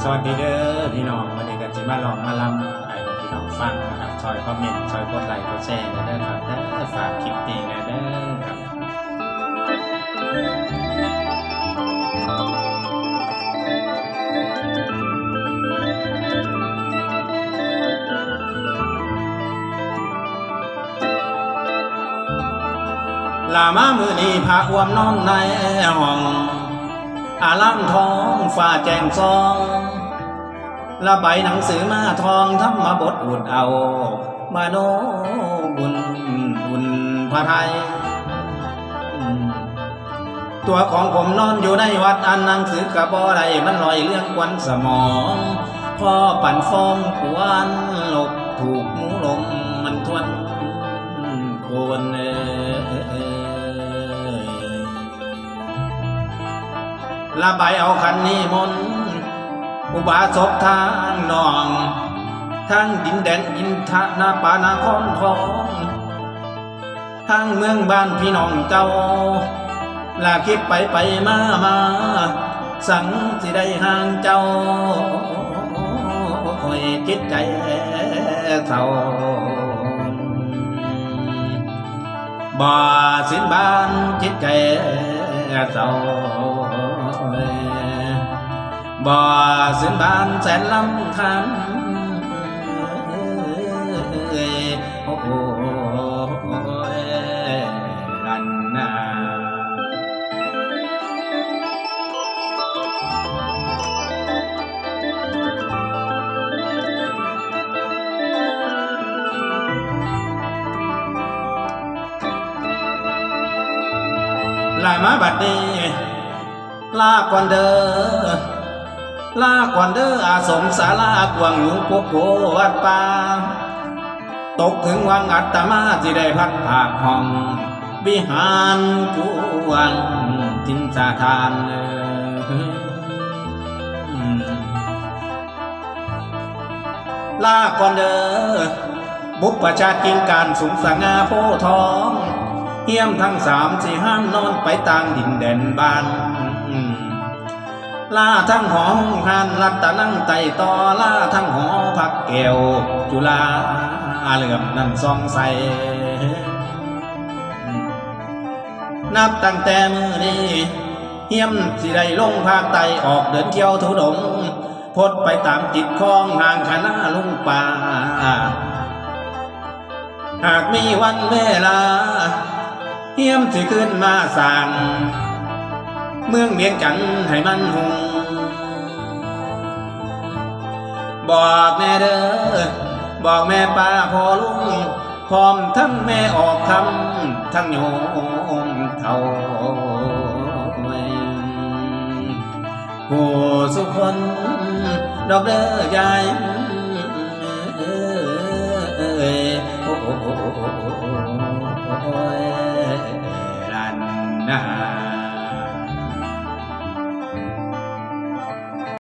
สวัสดีเด้อพี่น้องวันนี้ก็จะมาลองมาลำให้พี่น้องฟังนะครับช่วยคอมเมนต์ช่วยกดไลค์กดแชร์เด้อครับฝากคลิปนี้เด้อครับลามามือนี้พาอวมนอนในห้องอารามทองฟ้าแจ้งซองละใบหนังสือมาทองทำมาบทอุดเอามาโนบุญพระไทยตัวของผมนอนอยู่ในวัดอันหนังสือกับบ่ได้มันลอยเรื่องควันสมองพ่อปั่นฟองกวนหลบถูกหมูลมมันทวนโคนละใบเอาขันนี้มนอุบาสกทางนองทางดินแดนอินทนาปานาคอนทองทางเมืองบ้านพี่น้องเจ้าลาคิดไปมาสังสิได้ห่างเจ้าจิตใจเศร้าบ่สิ้นบ้านจิตใจเศร้าบ่สิ้นบ้านแสนลำคันโอ้โหลันนาลามาบัดนี้ลาก่อนเด้อลาก่อนเด้ออาสมศาลากวางหลวงปู่โกวัดป่าตกถึงวังอัตมาที่ได้พัดภาคห้องวิหารกวางจินสาทานลาก่อนเด้อบุพชาติกิ่งการสูงสง่าโพทองเฮียมทั้งสามสี่ห้ามนอนไปต่างดินแดนบ้านลาทั้งหอหานรัตนังไต่ต่อลาทั้งหอพักแก้วจุฬาเหลื่อมนั่นซองใสนับตั้งแต่มือนี้เฮียมสิได้ลงภาคใต้ออกเดินเที่ยวทุดงพดไปตามจิตคลองห่างคณะลุงป่าหากมีวันเวลาเฮียมสิขึ้นมาสั่งเมืองเวียงจันทน์ให้มันหงบอกแม่เด้อบอกแม่ป้าพ่อลุงพร้อมทั้งแม่ออกคำทั้งโยมเท่าผู้สุคนดอกเด้อยายโอ้ลันนา